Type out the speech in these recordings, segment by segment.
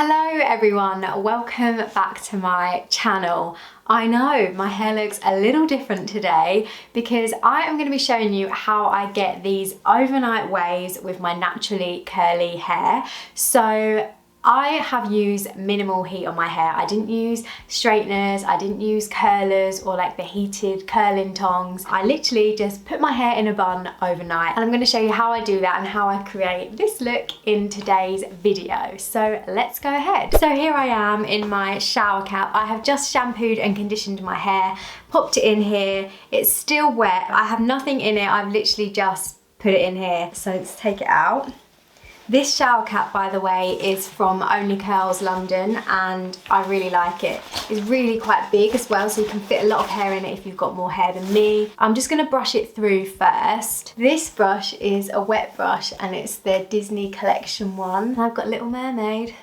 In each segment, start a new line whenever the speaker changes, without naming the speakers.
Hello everyone, welcome back to my channel. I know my hair looks a little different today because I am going to be showing you how I get these overnight waves with my naturally curly hair. So I have used minimal heat on my hair. I didn't use straighteners, I didn't use curlers or like the heated curling tongs. I literally just put my hair in a bun overnight, and I'm going to show you how I do that and how I create this look in today's video. So let's go ahead. So here I am in my shower cap. I have just shampooed and conditioned my hair, popped it in here. It's still wet. I have nothing in it. I've literally just put it in here. So let's take it out. This shower cap, by the way, is from Hanzcurls London, and I really like it. It's really quite big as well, so you can fit a lot of hair in it if you've got more hair than me. I'm just gonna brush it through first. This brush is a wet brush and it's the Disney collection one. I've got Little Mermaid.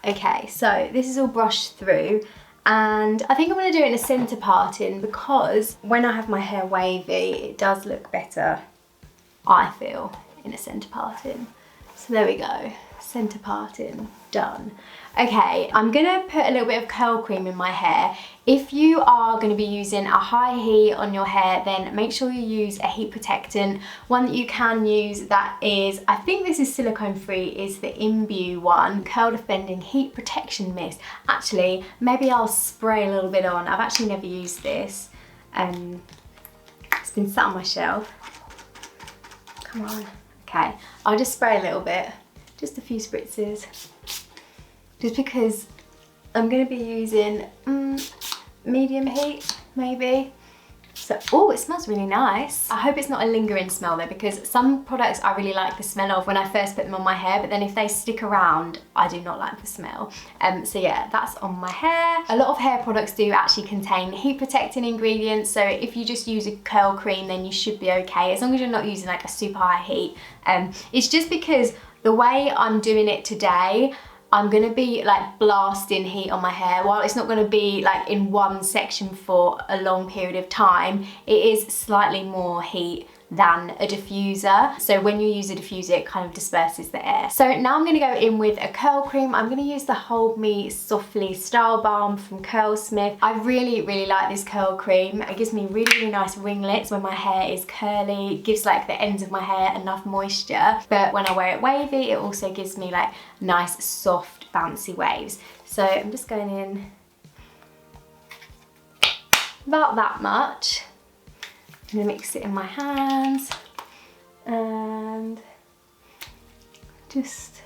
Okay, so this is all brushed through, and I think I'm gonna do it in a centre parting because when I have my hair wavy, it does look better, I feel, in a centre parting. So there we go, centre parting done. Okay, I'm gonna put a little bit of curl cream in my hair. If you are gonna be using a high heat on your hair, then make sure you use a heat protectant. One that you can use that is, I think this is silicone free, is the Imbue one, Curl Defending Heat Protection Mist. Actually, maybe I'll spray a little bit on. I've actually never used this. It's been sat on my shelf. Come on. Okay, I'll just spray a little bit, just a few spritzes, just because I'm going to be using medium heat, maybe. So, oh, it smells really nice. I hope it's not a lingering smell though, because some products I really like the smell of when I first put them on my hair, but then if they stick around, I do not like the smell. So yeah, that's on my hair. A lot of hair products do actually contain heat protecting ingredients, so if you just use a curl cream, then you should be okay, as long as you're not using like a super high heat. It's just because the way I'm doing it today, I'm gonna be like blasting heat on my hair. While it's not gonna be like in one section for a long period of time, it is slightly more heat than a diffuser. So when you use a diffuser, it kind of disperses the air. So now I'm gonna go in with a curl cream. I'm gonna use the Hold Me Softly Style Balm from Curlsmith. I really like this curl cream. It gives me really nice ringlets when my hair is curly. It gives like the ends of my hair enough moisture, but when I wear it wavy, it also gives me like nice, soft, bouncy waves. So I'm just going in about that much. I'm gonna mix it in my hands and just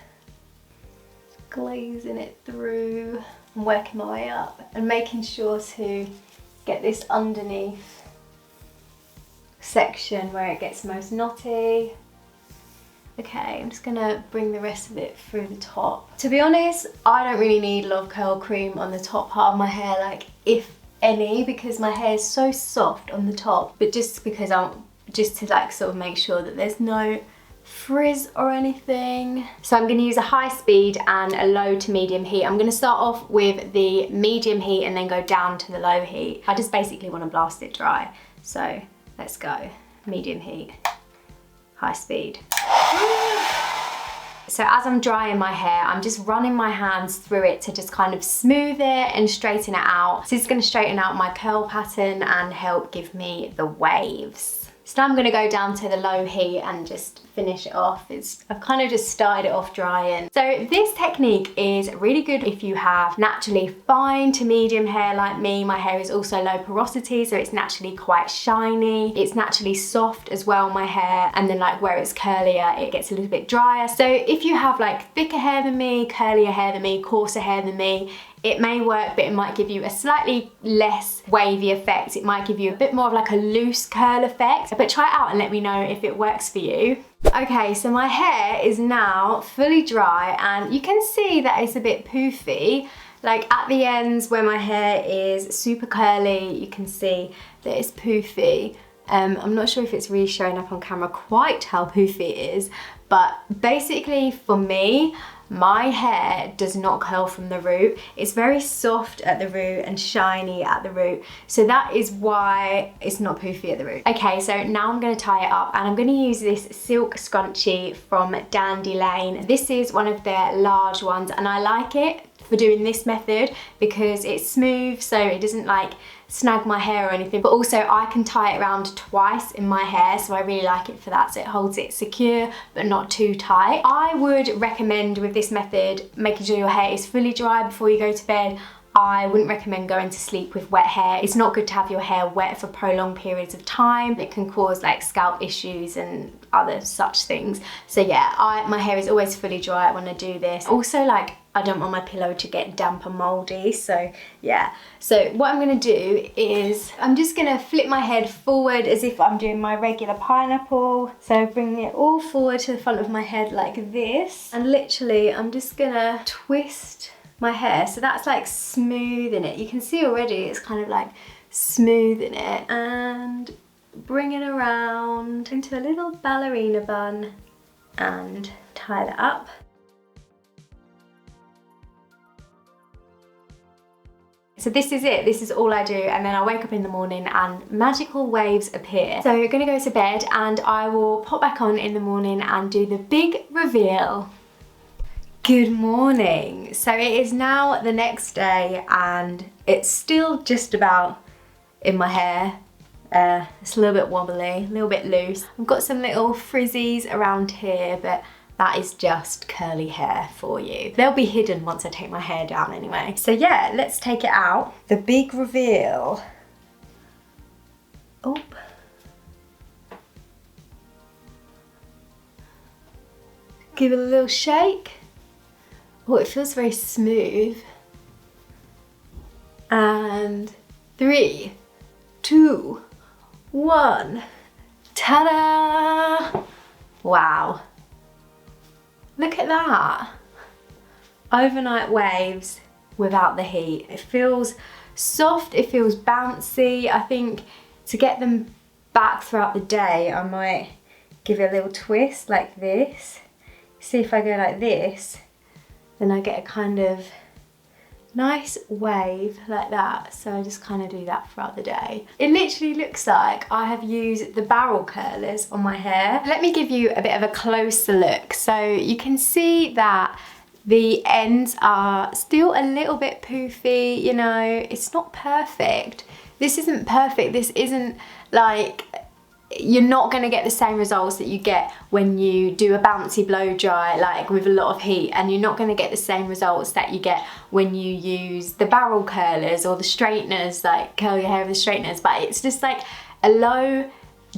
glazing it through and working my way up and making sure to get this underneath section where it gets most knotty. Okay, I'm just gonna bring the rest of it through the top. To be honest, I don't really need a lot of curl cream on the top part of my hair, like if any, because my hair is so soft on the top, but just because just to like sort of make sure that there's no frizz or anything. So I'm going to use a high speed and a low to medium heat. I'm going to start off with the medium heat and then go down to the low heat. I just basically want to blast it dry. So let's go. Medium heat, high speed. So as I'm drying my hair, I'm just running my hands through it to just kind of smooth it and straighten it out. So it's going to straighten out my curl pattern and help give me the waves. So now I'm going to go down to the low heat and just finish it off. I've kind of just started it off drying. So this technique is really good if you have naturally fine to medium hair like me. My hair is also low porosity, so it's naturally quite shiny. It's naturally soft as well, my hair. And then like where it's curlier, it gets a little bit drier. So if you have like thicker hair than me, curlier hair than me, coarser hair than me, it may work, but it might give you a slightly less wavy effect. It might give you a bit more of like a loose curl effect, but try it out and let me know if it works for you. Okay, so my hair is now fully dry and you can see that it's a bit poofy. Like at the ends where my hair is super curly, you can see that it's poofy. I'm not sure if it's really showing up on camera quite how poofy it is, But basically for me, my hair does not curl from the root. It's very soft at the root and shiny at the root. So that is why it's not poofy at the root. Okay, so now I'm gonna tie it up, and I'm gonna use this silk scrunchie from Dandy Lane. This is one of their large ones, and I like it for doing this method because it's smooth, so it doesn't like snag my hair or anything, but also I can tie it around twice in my hair, so I really like it for that. So it holds it secure but not too tight. I would recommend with this method making sure your hair is fully dry before you go to bed. I wouldn't recommend going to sleep with wet hair. It's not good to have your hair wet for prolonged periods of time. It can cause like scalp issues and other such things. So yeah, my hair is always fully dry when I do this. Also, like, I don't want my pillow to get damp and mouldy, so yeah. So what I'm gonna do is I'm just gonna flip my head forward as if I'm doing my regular pineapple. So bring it all forward to the front of my head like this, and literally I'm just gonna twist my hair so that's like smoothing it. You can see already it's kind of like smoothing it, and bring it around into a little ballerina bun and tie that up. So this is it, this is all I do, and then I wake up in the morning and magical waves appear. So you're gonna go to bed and I will pop back on in the morning and do the big reveal. Good morning. So it is now the next day and it's still just about in my hair. It's a little bit wobbly, a little bit loose. I've got some little frizzies around here, but that is just curly hair for you. They'll be hidden once I take my hair down anyway. So yeah, let's take it out. The big reveal. Oh. Give it a little shake. Oh, it feels very smooth. And 3, 2, 1. Ta-da! Wow. Look at that. Overnight waves without the heat. It feels soft, it feels bouncy. I think to get them back throughout the day, I might give it a little twist like this. See, if I go like this, then I get a kind of nice wave like that. So I just kind of do that throughout the day. It literally looks like I have used the barrel curlers on my hair. Let me give you a bit of a closer look. So you can see that the ends are still a little bit poofy, you know, it's not perfect. This isn't perfect. This isn't like, you're not going to get the same results that you get when you do a bouncy blow dry, like with a lot of heat, and you're not going to get the same results that you get when you use the barrel curlers or the straighteners, like curl your hair with the straighteners. But it's just like a low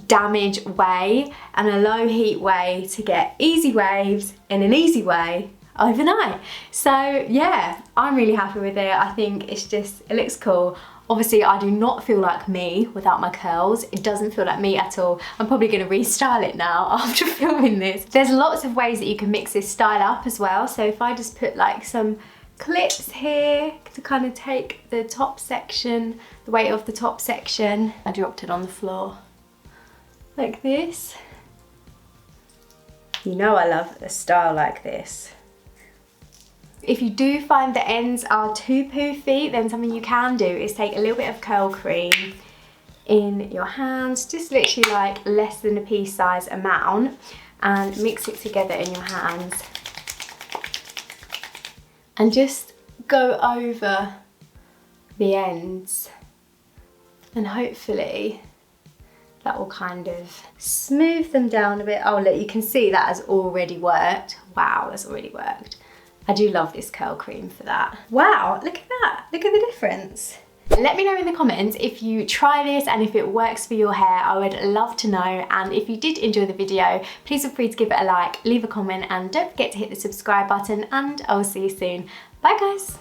damage way and a low heat way to get easy waves in an easy way overnight. So yeah, I'm really happy with it. I think it's just, it looks cool. Obviously, I do not feel like me without my curls. It doesn't feel like me at all. I'm probably gonna restyle it now after filming this. There's lots of ways that you can mix this style up as well. So if I just put like some clips here to kind of take the top section, the weight of the top section. I dropped it on the floor like this. You know I love a style like this. If you do find the ends are too poofy, then something you can do is take a little bit of curl cream in your hands, just literally like less than a pea size amount, and mix it together in your hands. And just go over the ends, and hopefully that will kind of smooth them down a bit. Oh look, you can see that has already worked. Wow, that's already worked. I do love this curl cream for that. Wow, look at that. Look at the difference. Let me know in the comments if you try this and if it works for your hair. I would love to know. And if you did enjoy the video, please feel free to give it a like, leave a comment, and don't forget to hit the subscribe button, and I will see you soon. Bye guys.